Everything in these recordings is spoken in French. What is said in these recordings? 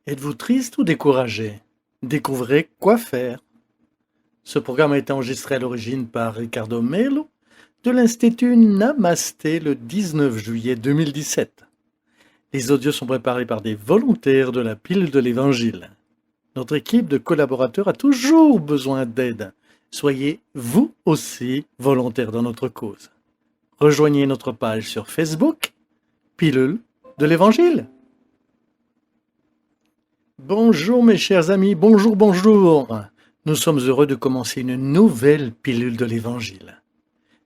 Êtes-vous triste ou découragé? Découvrez quoi faire. Ce programme a été enregistré à l'origine par Ricardo Melo de l'Institut Namasté le 19 juillet 2017. Les audios sont préparés par des volontaires de la pile de l'Évangile. Notre équipe de collaborateurs a toujours besoin d'aide. Soyez vous aussi volontaires dans notre cause. Rejoignez notre page sur Facebook, Pilule de l'Évangile. Bonjour mes chers amis, bonjour, bonjour. Nous sommes heureux de commencer une nouvelle pilule de l'Évangile.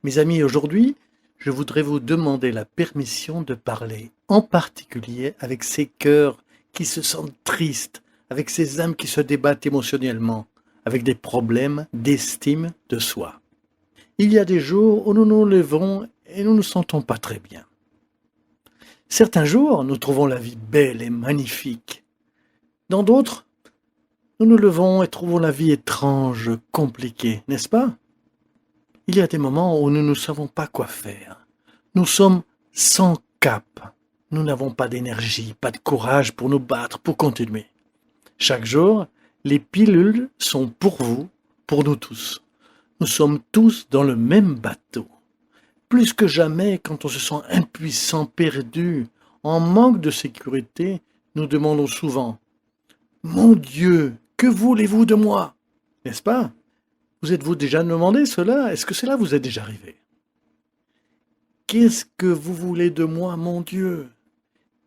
Mes amis, aujourd'hui, je voudrais vous demander la permission de parler en particulier avec ces cœurs qui se sentent tristes, avec ces âmes qui se débattent émotionnellement, avec des problèmes d'estime de soi. Il y a des jours où nous nous levons et nous ne nous sentons pas très bien. Certains jours, nous trouvons la vie belle et magnifique. Dans d'autres, nous nous levons et trouvons la vie étrange, compliquée, n'est-ce pas? Il y a des moments où nous ne savons pas quoi faire. Nous sommes sans cap. Nous n'avons pas d'énergie, pas de courage pour nous battre, pour continuer. Chaque jour, les pilules sont pour vous, pour nous tous. Nous sommes tous dans le même bateau. Plus que jamais, quand on se sent impuissant, perdu, en manque de sécurité, nous demandons souvent « Mon Dieu, que voulez-vous de moi ?» N'est-ce pas? Vous êtes-vous déjà demandé cela? Est-ce que cela vous est déjà arrivé? Qu'est-ce que vous voulez de moi, mon Dieu?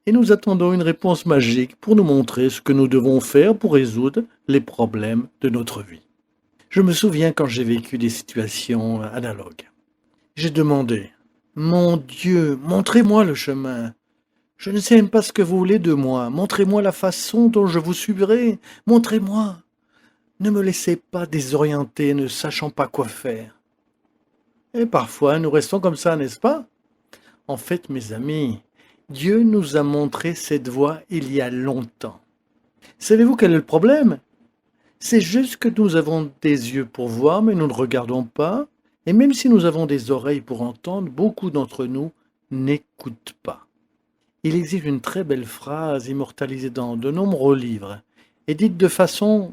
Et nous attendons une réponse magique pour nous montrer ce que nous devons faire pour résoudre les problèmes de notre vie. Je me souviens quand j'ai vécu des situations analogues. J'ai demandé « Mon Dieu, montrez-moi le chemin. Je ne sais même pas ce que vous voulez de moi. Montrez-moi la façon dont je vous suivrai. Montrez-moi. Ne me laissez pas désorienter, ne sachant pas quoi faire. » Et parfois, nous restons comme ça, n'est-ce pas? En fait, mes amis, Dieu nous a montré cette voie il y a longtemps. Savez-vous quel est le problème? C'est juste que nous avons des yeux pour voir, mais nous ne regardons pas. Et même si nous avons des oreilles pour entendre, beaucoup d'entre nous n'écoutent pas. Il existe une très belle phrase immortalisée dans de nombreux livres et dite de façon,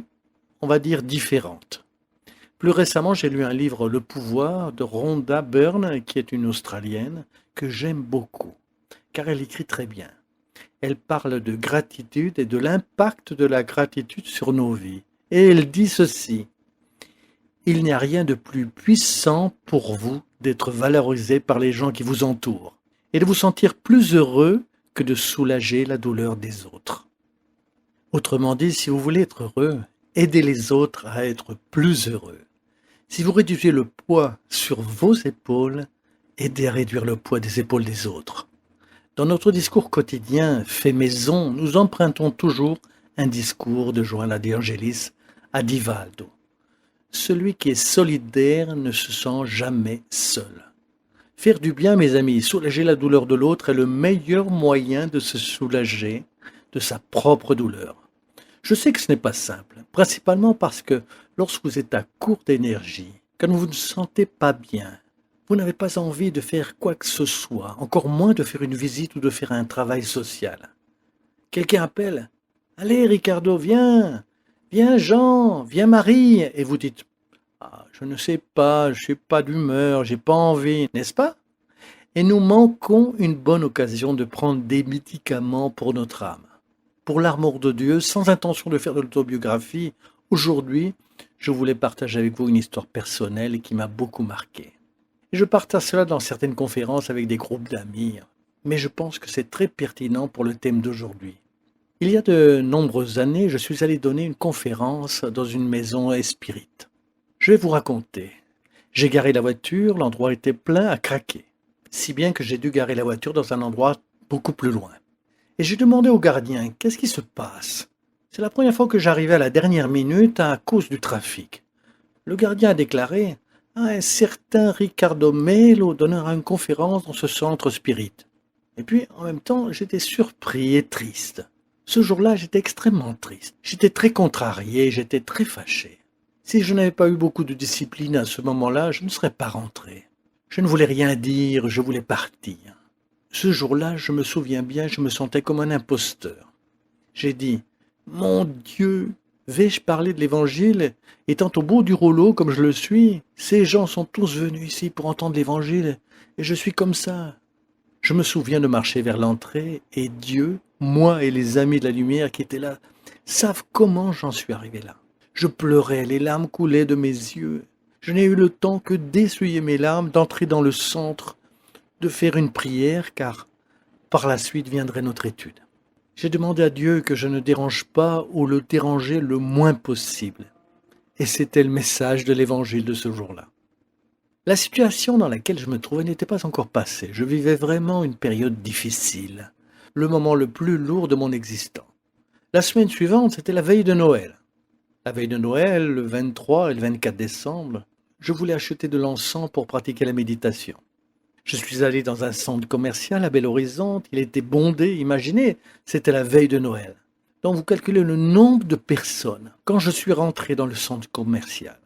on va dire, différente. Plus récemment, j'ai lu un livre, Le pouvoir, de Rhonda Byrne, qui est une Australienne, que j'aime beaucoup, car elle écrit très bien. Elle parle de gratitude et de l'impact de la gratitude sur nos vies. Et elle dit ceci: « Il n'y a rien de plus puissant pour vous d'être valorisé par les gens qui vous entourent et de vous sentir plus heureux que de soulager la douleur des autres. » Autrement dit, si vous voulez être heureux, aidez les autres à être plus heureux. Si vous réduisez le poids sur vos épaules, aidez à réduire le poids des épaules des autres. Dans notre discours quotidien fait maison, nous empruntons toujours un discours de Johanna de Angelis à Divaldo. Celui qui est solidaire ne se sent jamais seul. Faire du bien, mes amis, soulager la douleur de l'autre est le meilleur moyen de se soulager de sa propre douleur. Je sais que ce n'est pas simple, principalement parce que lorsque vous êtes à court d'énergie, quand vous ne vous sentez pas bien, vous n'avez pas envie de faire quoi que ce soit, encore moins de faire une visite ou de faire un travail social. Quelqu'un appelle: « Allez Ricardo, viens, viens Jean, viens Marie » et vous dites: « Ah, je ne sais pas, je suis pas d'humeur, j'ai pas envie, n'est-ce pas ?» Et nous manquons une bonne occasion de prendre des médicaments pour notre âme. Pour l'amour de Dieu, sans intention de faire de l'autobiographie, aujourd'hui, je voulais partager avec vous une histoire personnelle qui m'a beaucoup marqué. Et je partage cela dans certaines conférences avec des groupes d'amis, mais je pense que c'est très pertinent pour le thème d'aujourd'hui. Il y a de nombreuses années, je suis allé donner une conférence dans une maison espírite. Je vais vous raconter. J'ai garé la voiture, l'endroit était plein à craquer, si bien que j'ai dû garer la voiture dans un endroit beaucoup plus loin. Et j'ai demandé au gardien: « Qu'est-ce qui se passe ?» C'est la première fois que j'arrivais à la dernière minute à cause du trafic. Le gardien a déclaré: « Un certain Ricardo Melo donnera une conférence dans ce centre spirit. » Et puis, en même temps, j'étais surpris et triste. Ce jour-là, j'étais extrêmement triste. J'étais très contrarié, j'étais très fâché. Si je n'avais pas eu beaucoup de discipline à ce moment-là, je ne serais pas rentré. Je ne voulais rien dire, je voulais partir. Ce jour-là, je me souviens bien, je me sentais comme un imposteur. J'ai dit: Mon Dieu, vais-je parler de l'Évangile? Étant au bout du rouleau comme je le suis, ces gens sont tous venus ici pour entendre l'Évangile, et je suis comme ça. Je me souviens de marcher vers l'entrée, et Dieu, moi et les amis de la lumière qui étaient là, savent comment j'en suis arrivé là. Je pleurais, les larmes coulaient de mes yeux. Je n'ai eu le temps que d'essuyer mes larmes, d'entrer dans le centre, de faire une prière, car par la suite viendrait notre étude. J'ai demandé à Dieu que je ne dérange pas ou le dérangeais le moins possible. Et c'était le message de l'Évangile de ce jour-là. La situation dans laquelle je me trouvais n'était pas encore passée. Je vivais vraiment une période difficile, le moment le plus lourd de mon existence. La semaine suivante, c'était la veille de Noël. La veille de Noël, le 23 et le 24 décembre, je voulais acheter de l'encens pour pratiquer la méditation. Je suis allé dans un centre commercial à Belo Horizonte, il était bondé, imaginez, c'était la veille de Noël. Donc vous calculez le nombre de personnes quand je suis rentré dans le centre commercial.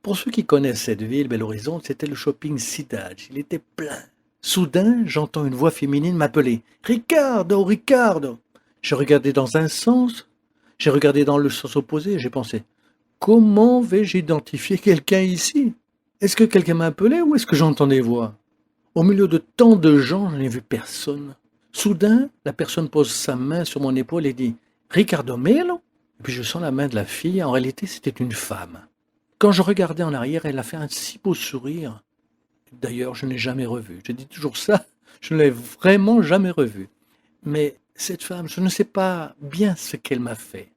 Pour ceux qui connaissent cette ville, Belo Horizonte, c'était le shopping Cidade, il était plein. Soudain, j'entends une voix féminine m'appeler « Ricardo, Ricardo !» J'ai regardé dans un sens, j'ai regardé dans le sens opposé et j'ai pensé « Comment vais-je identifier quelqu'un ici? Est-ce que quelqu'un m'a appelé ou est-ce que j'entends des voix ?» Au milieu de tant de gens, je n'ai vu personne. Soudain, la personne pose sa main sur mon épaule et dit « Ricardo Melo ?» Et puis je sens la main de la fille. En réalité, c'était une femme. Quand je regardais en arrière, elle a fait un si beau sourire. D'ailleurs, je ne l'ai jamais revue. Je dis toujours ça, je ne l'ai vraiment jamais revue. Mais cette femme, je ne sais pas bien ce qu'elle m'a fait.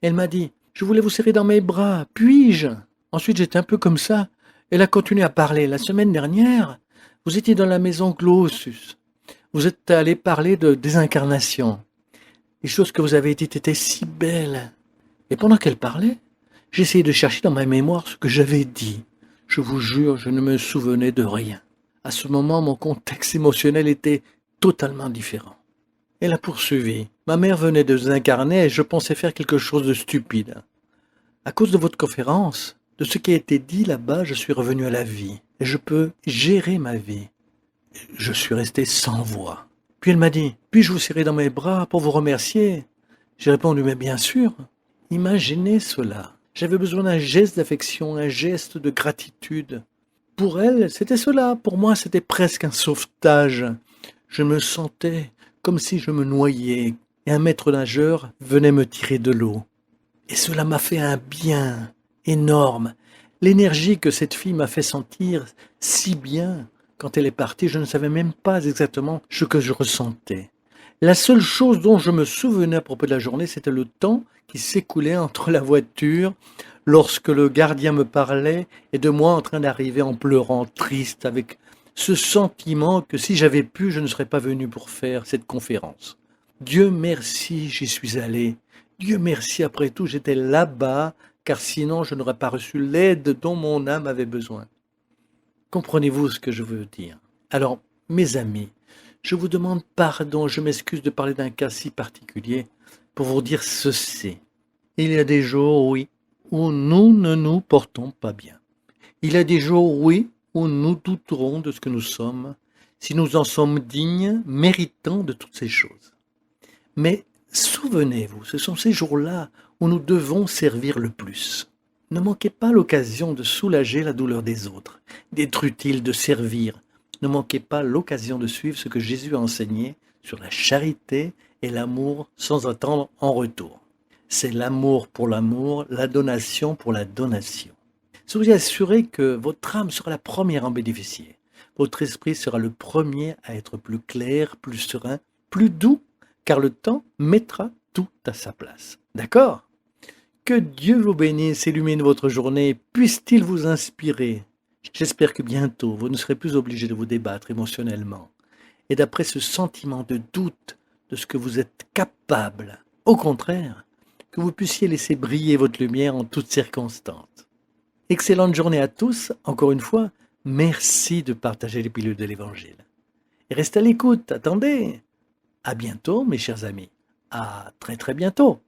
Elle m'a dit « Je voulais vous serrer dans mes bras, puis-je ?» Ensuite, j'étais un peu comme ça. Elle a continué à parler. La semaine dernière, vous étiez dans la maison Glaucius. Vous êtes allé parler de désincarnation. Les choses que vous avez dites étaient si belles. Et pendant qu'elle parlait, j'essayais de chercher dans ma mémoire ce que j'avais dit. Je vous jure, je ne me souvenais de rien. À ce moment, mon contexte émotionnel était totalement différent. Elle a poursuivi. Ma mère venait de désincarner et je pensais faire quelque chose de stupide. À cause de votre conférence, de ce qui a été dit là-bas, je suis revenu à la vie. Et je peux gérer ma vie. Je suis resté sans voix. Puis elle m'a dit, puis-je vous serrer dans mes bras pour vous remercier? J'ai répondu, mais bien sûr. Imaginez cela. J'avais besoin d'un geste d'affection, un geste de gratitude. Pour elle, c'était cela. Pour moi, c'était presque un sauvetage. Je me sentais comme si je me noyais et un maître nageur venait me tirer de l'eau. Et cela m'a fait un bien énorme. L'énergie que cette fille m'a fait sentir si bien, quand elle est partie, je ne savais même pas exactement ce que je ressentais. La seule chose dont je me souvenais à propos de la journée, c'était le temps qui s'écoulait entre la voiture, lorsque le gardien me parlait, et de moi en train d'arriver en pleurant, triste, avec ce sentiment que si j'avais pu, je ne serais pas venu pour faire cette conférence. Dieu merci, j'y suis allé. Dieu merci, après tout, j'étais là-bas, car sinon je n'aurais pas reçu l'aide dont mon âme avait besoin. Comprenez-vous ce que je veux dire? Alors, mes amis, je vous demande pardon, je m'excuse de parler d'un cas si particulier pour vous dire ceci. Il y a des jours, oui, où nous ne nous portons pas bien. Il y a des jours, oui, où nous douterons de ce que nous sommes, si nous en sommes dignes, méritants de toutes ces choses. Mais souvenez-vous, ce sont ces jours-là où nous devons servir le plus. Ne manquez pas l'occasion de soulager la douleur des autres, d'être utile, de servir. Ne manquez pas l'occasion de suivre ce que Jésus a enseigné sur la charité et l'amour sans attendre en retour. C'est l'amour pour l'amour, la donation pour la donation. Soyez assurés que votre âme sera la première à en bénéficier. Votre esprit sera le premier à être plus clair, plus serein, plus doux, car le temps mettra tout à sa place. D'accord ? Que Dieu vous bénisse, illumine votre journée, puisse-t-il vous inspirer. J'espère que bientôt, vous ne serez plus obligés de vous débattre émotionnellement. Et d'après ce sentiment de doute de ce que vous êtes capable, au contraire, que vous puissiez laisser briller votre lumière en toutes circonstances. Excellente journée à tous. Encore une fois, merci de partager les pilules de l'Évangile. Et restez à l'écoute, attendez. À bientôt, mes chers amis. À très très bientôt.